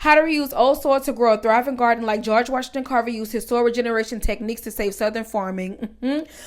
How to reuse old soil to grow a thriving garden like George Washington Carver used his soil regeneration techniques to save southern farming.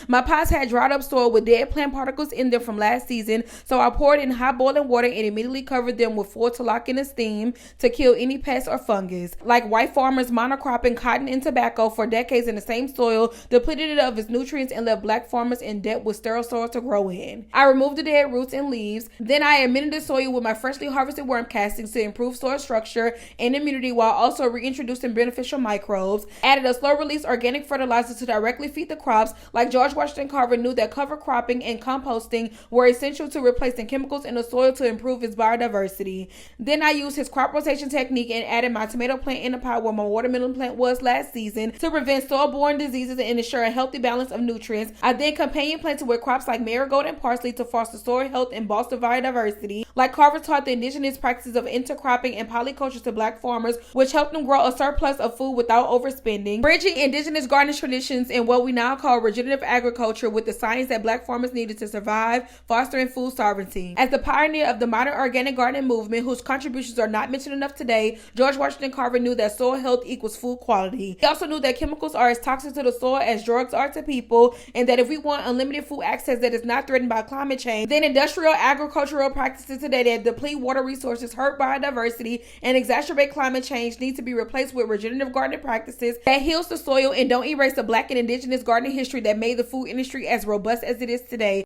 My pots had dried up soil with dead plant particles in them from last season, so I poured in hot boiling water and immediately covered them with foil to lock in the steam to kill any pests or fungus. Like white farmers monocropping cotton and tobacco for decades in the same soil, depleted it of its nutrients and left black farmers in debt with sterile soil to grow in. I removed the dead roots and leaves. Then I amended the soil with my freshly harvested worm castings to improve soil structure and immunity while also reintroducing beneficial microbes. Added a slow release organic fertilizer to directly feed the crops. Like George Washington Carver knew that cover cropping and composting were essential to replacing chemicals in the soil to improve its biodiversity. Then I used his crop rotation technique and added my tomato plant in the pot where my watermelon plant was last season to prevent soil-borne diseases and ensure a healthy balance of nutrients. I then companion planted with crops like marigold and parsley to foster soil health and bolster biodiversity. Like Carver taught the indigenous practices of intercropping and polyculture to black farmers, which helped them grow a surplus of food without overspending. Bridging indigenous gardening traditions in what we now call regenerative agriculture with the science that black farmers needed to survive, fostering food sovereignty. As the pioneer of the modern organic gardening movement, whose contributions are not mentioned enough today, George Washington Carver knew that soil health equals food quality. He also knew that chemicals are as toxic to the soil as drugs are to people, and that if we want unlimited food access that is not threatened by climate change, then industrial agricultural practices today that deplete water resources, hurt biodiversity, and exacerbate climate change need to be replaced with regenerative gardening practices that heals the soil and don't erase the black and indigenous gardening history that made the food industry as robust as it is today.